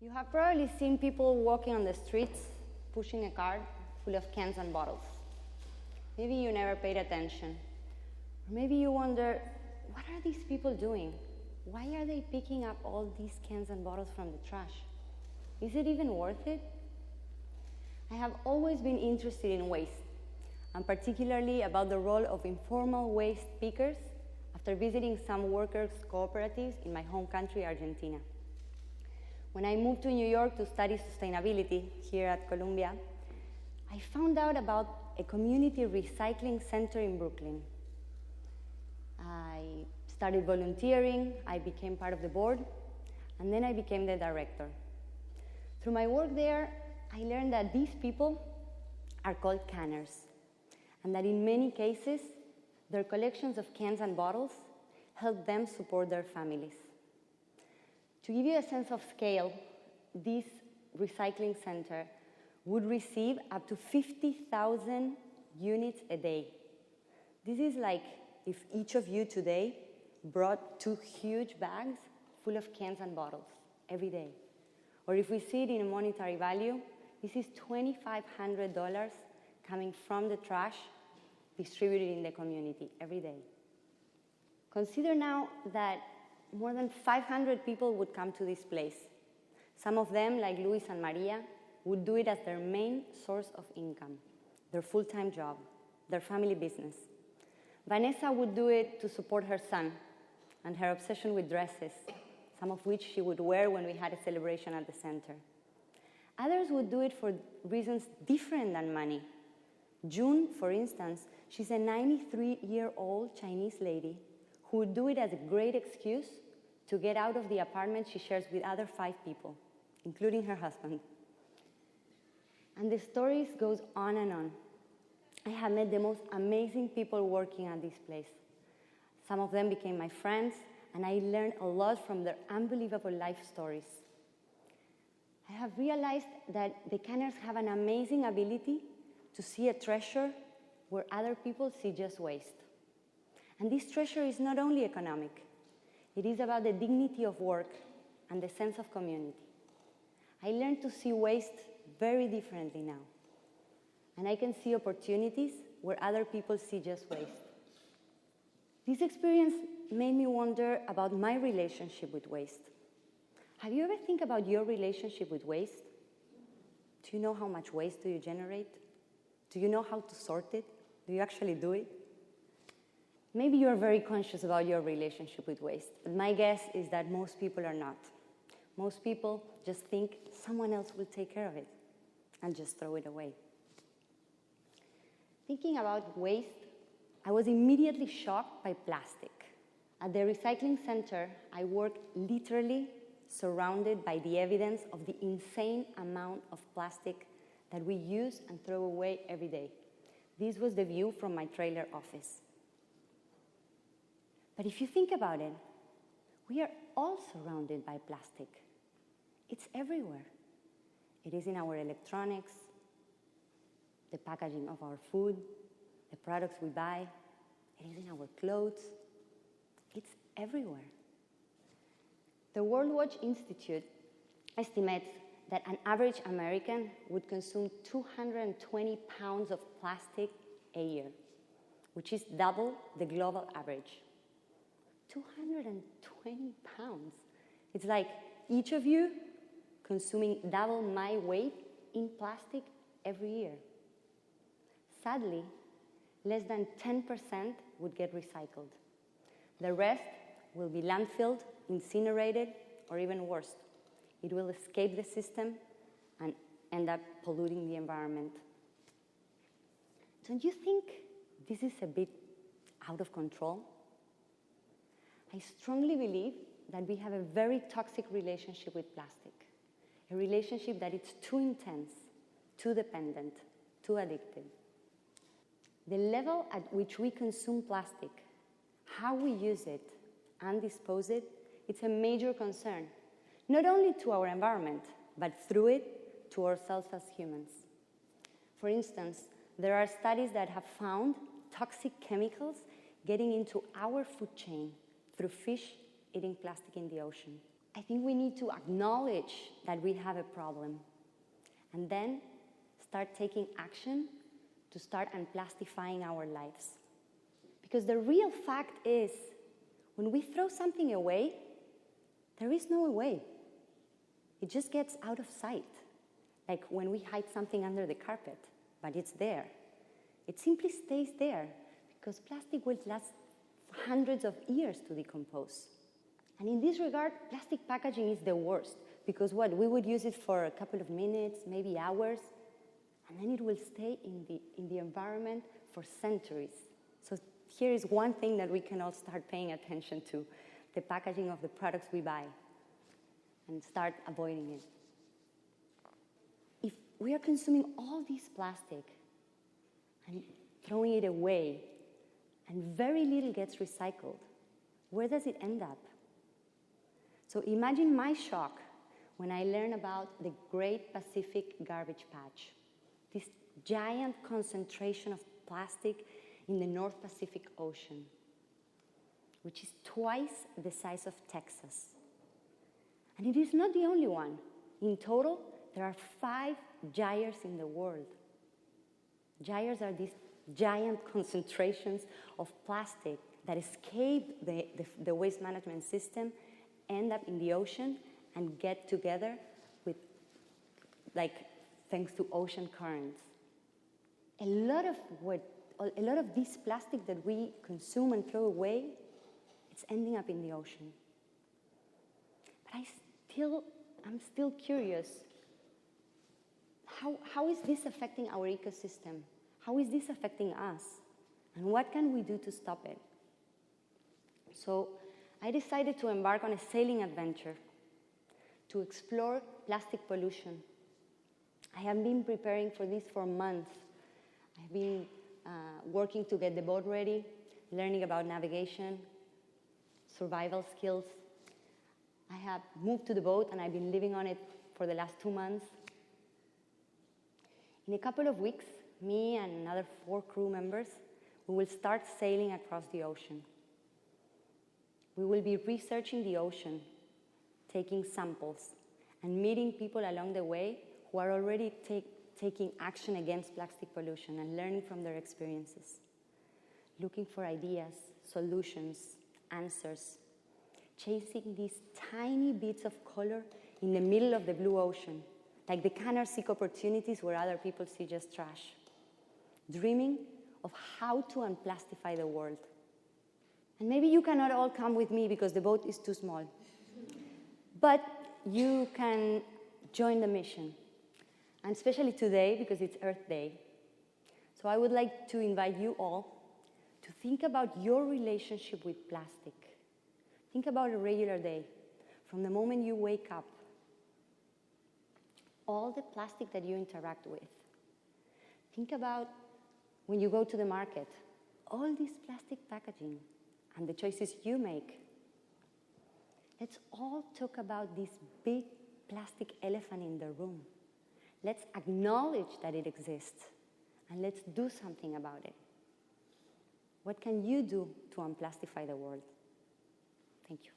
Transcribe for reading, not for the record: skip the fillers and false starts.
You have probably seen people walking on the streets, pushing a cart full of cans and bottles. Maybe you never paid attention. Or maybe you wonder, what are these people doing? Why are they picking up all these cans and bottles from the trash? Is it even worth it? I have always been interested in waste, and particularly about the role of informal waste pickers after visiting some workers' cooperatives in my home country, Argentina. When I moved to New York to study sustainability here at Columbia, I found out about a community recycling center in Brooklyn. I started volunteering, I became part of the board, and then I became the director. Through my work there, I learned that these people are called canners, and that in many cases, their collections of cans and bottles help them support their families. To give you a sense of scale, this recycling center would receive up to 50,000 units a day. This is like if each of you today brought 2 huge bags full of cans and bottles every day. Or if we see it in a monetary value, this is $2,500 coming from the trash distributed in the community every day. Consider now that more than 500 people would come to this place. Some of them, like Luis and Maria, would do it as their main source of income, their full-time job, their family business. Vanessa would do it to support her son and her obsession with dresses, some of which she would wear when we had a celebration at the center. Others would do it for reasons different than money. June, for instance, she's a 93-year-old Chinese lady who would do it as a great excuse to get out of the apartment she shares with other 5 people, including her husband. And the stories goes on and on. I have met the most amazing people working at this place. Some of them became my friends, and I learned a lot from their unbelievable life stories. I have realized that the canners have an amazing ability to see a treasure where other people see just waste. And this treasure is not only economic, it is about the dignity of work and the sense of community. I learned to see waste very differently now. And I can see opportunities where other people see just waste. This experience made me wonder about my relationship with waste. Have you ever think about your relationship with waste? Do you know how much waste do you generate? Do you know how to sort it? Do you actually do it? Maybe you're very conscious about your relationship with waste, but my guess is that most people are not. Most people just think someone else will take care of it and just throw it away. Thinking about waste, I was immediately shocked by plastic. At the recycling center, I worked literally surrounded by the evidence of the insane amount of plastic that we use and throw away every day. This was the view from my trailer office. But if you think about it, we are all surrounded by plastic. It's everywhere. It is in our electronics, the packaging of our food, the products we buy. It is in our clothes. It's everywhere. The World Watch Institute estimates that an average American would consume 220 pounds of plastic a year, which is double the global average. 220 pounds. It's like each of you consuming double my weight in plastic every year. Sadly, less than 10% would get recycled. The rest will be landfilled, incinerated, or even worse. It will escape the system and end up polluting the environment. Don't you think this is a bit out of control? I strongly believe that we have a very toxic relationship with plastic, a relationship that is too intense, too dependent, too addictive. The level at which we consume plastic, how we use it and dispose it, it's a major concern, not only to our environment, but through it to ourselves as humans. For instance, there are studies that have found toxic chemicals getting into our food chain through fish eating plastic in the ocean. I think we need to acknowledge that we have a problem and then start taking action to start unplastifying our lives. Because the real fact is, when we throw something away, there is no away. It just gets out of sight. Like when we hide something under the carpet, but it's there. It simply stays there because plastic will last hundreds of years to decompose. And in this regard, plastic packaging is the worst because what? We would use it for a couple of minutes, maybe hours, and then it will stay in the environment for centuries. So here is one thing that we can all start paying attention to, the packaging of the products we buy, and start avoiding it. If we are consuming all this plastic and throwing it away, and very little gets recycled, where does it end up? So imagine my shock when I learned about the Great Pacific Garbage Patch, this giant concentration of plastic in the North Pacific Ocean, which is twice the size of Texas. And it is not the only one. In total, there are 5 gyres in the world. Gyres are these giant concentrations of plastic that escape the waste management system, end up in the ocean, and get together with, thanks to ocean currents. A lot of this plastic that we consume and throw away, it's ending up in the ocean. But I'm still curious. How is this affecting our ecosystem? How is this affecting us? And what can we do to stop it? So I decided to embark on a sailing adventure to explore plastic pollution. I have been preparing for this for months. I've been working to get the boat ready, learning about navigation, survival skills. I have moved to the boat and I've been living on it for the last 2 months. In a couple of weeks, me and another 4 crew members, we will start sailing across the ocean. We will be researching the ocean, taking samples, and meeting people along the way who are already taking action against plastic pollution and learning from their experiences, looking for ideas, solutions, answers, chasing these tiny bits of color in the middle of the blue ocean, like the canners seek opportunities where other people see just trash, dreaming of how to unplastify the world. And maybe you cannot all come with me because the boat is too small, but you can join the mission, and especially today because it's Earth Day. So I would like to invite you all to think about your relationship with plastic. Think about a regular day, from the moment you wake up, all the plastic that you interact with. Think about when you go to the market, all this plastic packaging and the choices you make. Let's all talk about this big plastic elephant in the room. Let's acknowledge that it exists, and let's do something about it. What can you do to unplastify the world? Thank you.